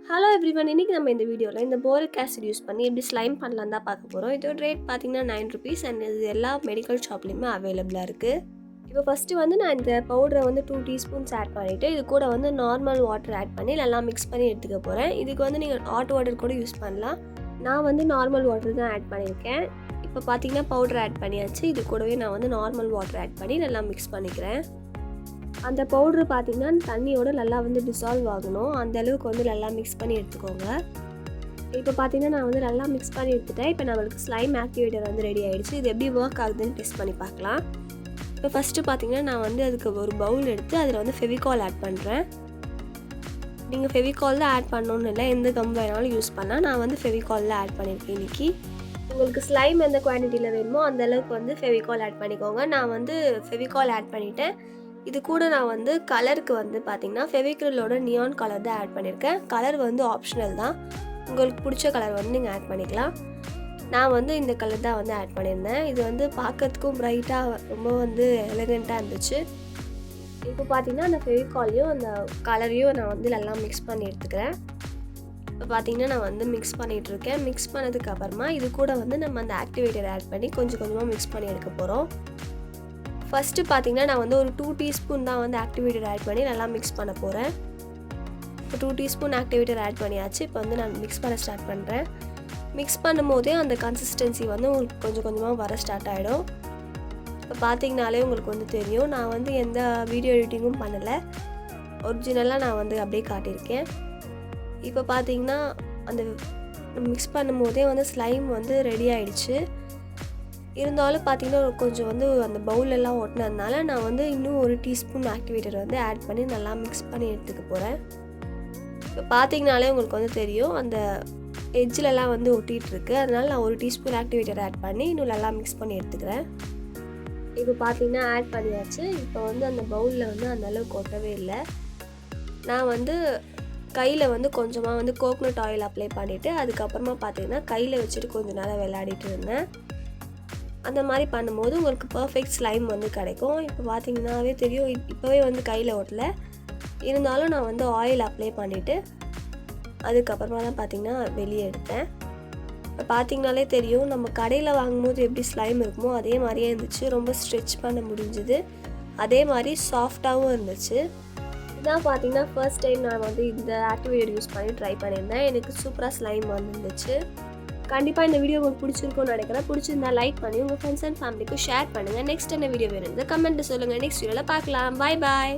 Hello everyone, இன்றைக்கி நம்ம இந்த வீடியோவில் இந்த போரிக் ஆசிட் யூஸ் பண்ணி எப்படி ஸ்லைம் பண்ணலாம் தான் பார்க்க போகிறோம். இதோட ரேட் பார்த்தீங்கன்னா ₹9 அண்ட் இது எல்லா மெடிக்கல் ஷாப்லேயுமே அவைலபிளாக இருக்குது. இப்போ ஃபஸ்ட்டு வந்து நான் இந்த பவுடரை வந்து 2 டீஸ்பூன்ஸ் ஆட் பண்ணிவிட்டு இது கூட வந்து நார்மல் வாட்டர் ஆட் பண்ணி நல்லா மிக்ஸ் பண்ணி எடுத்துக்க போகிறேன். இதுக்கு வந்து நீங்கள் ஹாட் வாட்டர் கூட யூஸ் பண்ணலாம். நான் வந்து நார்மல் வாட்டர் தான் ஆட் பண்ணியிருக்கேன். இப்போ பார்த்தீங்கன்னா பவுடர் ஆட் பண்ணியாச்சு. இது கூடவே நான் வந்து நார்மல் வாட்டர் ஆட் பண்ணி நல்லா மிக்ஸ் பண்ணிக்கிறேன். அந்த பவுட்ரு பார்த்திங்கன்னா தண்ணியோடு நல்லா வந்து டிசால்வ் ஆகணும். அந்த அளவுக்கு வந்து நல்லா மிக்ஸ் பண்ணி எடுத்துக்கோங்க. இப்போ பார்த்திங்கன்னா நான் வந்து நல்லா மிக்ஸ் பண்ணி எடுத்துட்டேன். இப்போ நம்மளுக்கு ஸ்லைம் ஆக்டிவேட்டர் வந்து ரெடி ஆகிடுச்சு. இது எப்படி ஒர்க் ஆகுதுன்னு டெஸ்ட் பண்ணி பார்க்கலாம். இப்போ ஃபஸ்ட்டு பார்த்திங்கன்னா நான் வந்து அதுக்கு ஒரு பவுல் எடுத்து அதில் வந்து ஃபெவிகால் ஆட் பண்ணுறேன். நீங்கள் ஃபெவிகால் தான் ஆட் பண்ணணுன்னு இல்லை, எந்த கம் வேணாலும் யூஸ் பண்ணால். நான் வந்து ஃபெவிகால் தான் ஆட் பண்ணியிருக்கேன் இன்றைக்கி. உங்களுக்கு ஸ்லைம் எந்த குவான்டிட்டியில் வேணுமோ அந்தளவுக்கு வந்து ஃபெவிகால் ஆட் பண்ணிக்கோங்க. நான் வந்து ஃபெவிகால் ஆட் பண்ணிவிட்டேன். இது கூட நான் வந்து கலருக்கு வந்து பார்த்திங்கன்னா ஃபெவிக்ரிலோட நியான் கலர் தான் ஆட் பண்ணியிருக்கேன். கலர் வந்து ஆப்ஷனல் தான், உங்களுக்கு பிடிச்ச கலர் வந்து நீங்கள் ஆட் பண்ணிக்கலாம். நான் வந்து இந்த கலர் தான் வந்து ஆட் பண்ணியிருந்தேன். இது வந்து பார்க்கறதுக்கும் ப்ரைட்டாக ரொம்ப வந்து எலகண்ட்டாக இருந்துச்சு. இப்போ பார்த்திங்கன்னா அந்த ஃபெவிகாலையும் அந்த கலரையும் நான் வந்து நல்லா மிக்ஸ் பண்ணி எடுத்துக்கிறேன். இப்போ பார்த்திங்கன்னா நான் வந்து மிக்ஸ் பண்ணிகிட்ருக்கேன். மிக்ஸ் பண்ணதுக்கு அப்புறமா இது கூட வந்து நம்ம அந்த ஆக்டிவேட்டர் ஆட் பண்ணி கொஞ்சம் கொஞ்சமாக மிக்ஸ் பண்ணி எடுக்க போகிறோம். ஃபஸ்ட்டு பார்த்திங்கன்னா நான் வந்து ஒரு 2 டீஸ்பூன் தான் வந்து ஆக்டிவேட்டர் ஆட் பண்ணி நல்லா மிக்ஸ் பண்ண போகிறேன். இப்போ 2 டீஸ்பூன் ஆக்டிவேட்டர் ஆட் பண்ணியாச்சு. இப்போ வந்து நான் மிக்ஸ் பண்ண ஸ்டார்ட் பண்ணுறேன். மிக்ஸ் பண்ணும் போதே அந்த கன்சிஸ்டன்சி வந்து உங்களுக்கு கொஞ்சம் கொஞ்சமாக வர ஸ்டார்ட் ஆகிடும். இப்போ பார்த்திங்கனாலே உங்களுக்கு வந்து தெரியும். நான் வந்து எந்த வீடியோ எடிட்டிங்கும் பண்ணலை, ஒரிஜினலாக நான் வந்து அப்படியே காட்டியிருக்கேன். இப்போ பார்த்திங்கன்னா அந்த மிக்ஸ் பண்ணும் போதே வந்து ஸ்லைம் வந்து ரெடி ஆகிடுச்சு. இருந்தாலும் பார்த்திங்கன்னா கொஞ்சம் வந்து அந்த பவுலெல்லாம் ஒட்டினதுனால நான் வந்து இன்னும் ஒரு டீஸ்பூன் ஆக்டிவேட்டர் வந்து ஆட் பண்ணி நல்லா மிக்ஸ் பண்ணி எடுத்துக்க போகிறேன். இப்போ பார்த்திங்கனாலே உங்களுக்கு வந்து தெரியும் அந்த எட்ஜிலலாம் வந்து ஒட்டிகிட்ருக்கு. அதனால் நான் ஒரு டீஸ்பூன் ஆக்டிவேட்டர் ஆட் பண்ணி இன்னும் நல்லா மிக்ஸ் பண்ணி எடுத்துக்கிறேன். இப்போ பார்த்திங்கன்னா ஆட் பண்ணியாச்சு. இப்போ வந்து அந்த பவுலில் வந்து அந்தளவுக்கு ஒட்டவே இல்லை. நான் வந்து கையில் வந்து கொஞ்சமாக வந்து கோகனட் ஆயில் அப்ளை பண்ணிவிட்டு அதுக்கப்புறமா பார்த்திங்கன்னா கையில் வச்சுட்டு கொஞ்சம் நேரம் விளையாடிட்டு இருந்தேன். அந்த மாதிரி பண்ணும்போது உங்களுக்கு பர்ஃபெக்ட் ஸ்லைம் வந்து கிடைக்கும். இப்போ பார்த்திங்கன்னாவே தெரியும், இப்போவே வந்து கையில் ஒட்டலை. இருந்தாலும் நான் வந்து ஆயில் அப்ளை பண்ணிவிட்டு அதுக்கப்புறமா தான் பார்த்திங்கன்னா வெளியே எடுத்தேன். இப்போ பார்த்திங்கனாலே தெரியும், நம்ம கடையில் வாங்கும்போது எப்படி ஸ்லைம் இருக்குமோ அதே மாதிரியே இருந்துச்சு. ரொம்ப ஸ்ட்ரெச் பண்ண முடிஞ்சுது, அதே மாதிரி சாஃப்டாகவும் இருந்துச்சு. இதான் பார்த்திங்கன்னா ஃபர்ஸ்ட் டைம் நான் வந்து இந்த ஆக்டிவேட்டர் யூஸ் பண்ணி ட்ரை பண்ணியிருந்தேன். எனக்கு சூப்பராக ஸ்லைம் வந்துருந்துச்சு. கண்டிப்பாக இந்த வீடியோ உங்களுக்கு பிடிச்சிருக்கும்னு நினைக்கிறேன். பிடிச்சிருந்தா லைக் பண்ணி உங்கள் ஃப்ரெண்ட்ஸ் அண்ட் ஃபேமிலிக்கு ஷேர் பண்ணுங்கள். நெக்ஸ்ட் என்ன வீடியோ வேணும் கமெண்ட்டு சொல்லுங்கள். நெக்ஸ்ட் வீடியோவில் பார்க்கலாம். பாய் பாய்.